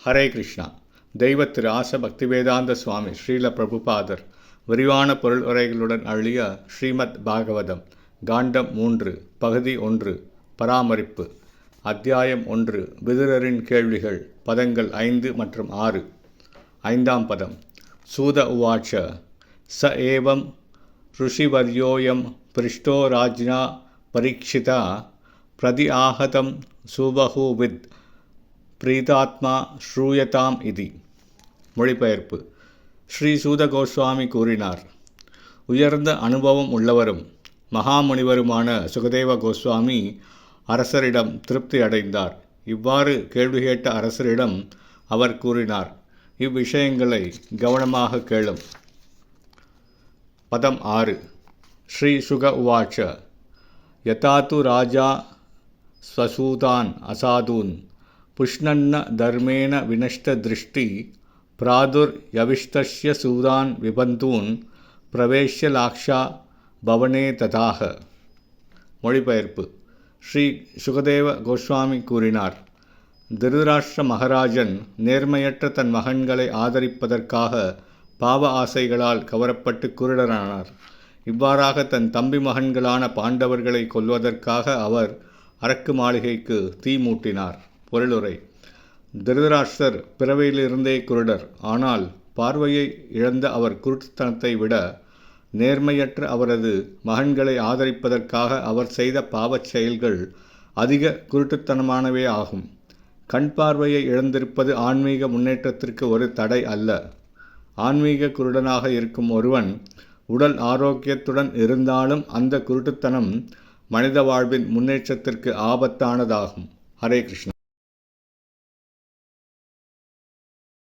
ஹரே கிருஷ்ணா. தெய்வ திரு ஆச பக்திவேதாந்த சுவாமி ஸ்ரீல பிரபுபாதர் விரிவான பொருள் உரைகளுடன் அருளிய ஸ்ரீமத் பாகவதம் காண்டம் 3 பகுதி 1 பராமரிப்பு அத்தியாயம் 1 விதுரரின் கேள்விகள் பதங்கள் 5 மற்றும் 6. 5ஆம் பதம். சூத உவாச்ச ச ஏவம் ருஷிவர்யோயம் பிருஷ்டோ ராஜ்ஞா பரீட்சிதா பிரதி ஆஹதம் சுபஹூவித் பிரீதாத்மா ஸ்ரூயதாம் இதி. மொழிபெயர்ப்பு. ஸ்ரீ சூத கோஸ்வாமி கூறினார், உயர்ந்த அனுபவம் உள்ளவரும் மகாமுனிவருமான சுகதேவ கோஸ்வாமி அரசரிடம் திருப்தி அடைந்தார். இவ்வாறு கேள்வி கேட்ட அரசரிடம் அவர் கூறினார், இவ்விஷயங்களை கவனமாக கேளும். பதம் 6. ஸ்ரீ சுக உவாச்ச யதாது ராஜா ஸ்வசூதான் அசாதூன் புஷ்ணன்ன தர்மேன வினஷ்ட திருஷ்டி பிராதுர் யவிஷ்டஸ்ய சூதான் விபந்தூன் பிரவேஷ்ய லாக்ஷா பவனே ததாக. மொழிபெயர்ப்பு. ஸ்ரீ சுகதேவ கோஸ்வாமி கூறினார், திருதராஷ்டிர மகாராஜன் நேர்மையற்ற தன் மகன்களை ஆதரிப்பதற்காக பாவ ஆசைகளால் கவரப்பட்டு குருடரானார். இவ்வாறாக தன் தம்பி மகன்களான பாண்டவர்களை கொல்வதற்காக அவர் அரக்கு மாளிகைக்கு தீ மூட்டினார். பொருளுரை. திருதராஷ்டிரர் பிறவியிலிருந்தே குருடர். ஆனால் பார்வையை இழந்த அவர் குருட்டுத்தனத்தை விட நேர்மையற்ற அவரது மகன்களை ஆதரிப்பதற்காக அவர் செய்த பாவச் செயல்கள் அதிக குருட்டுத்தனமானவே ஆகும். கண் பார்வையை இழந்திருப்பது ஆன்மீக முன்னேற்றத்திற்கு ஒரு தடை அல்ல. ஆன்மீக குருடனாக இருக்கும் ஒருவன் உடல் ஆரோக்கியத்துடன் இருந்தாலும் அந்த குருட்டுத்தனம் மனித வாழ்வின் முன்னேற்றத்திற்கு ஆபத்தானதாகும். ஹரே கிருஷ்ணா.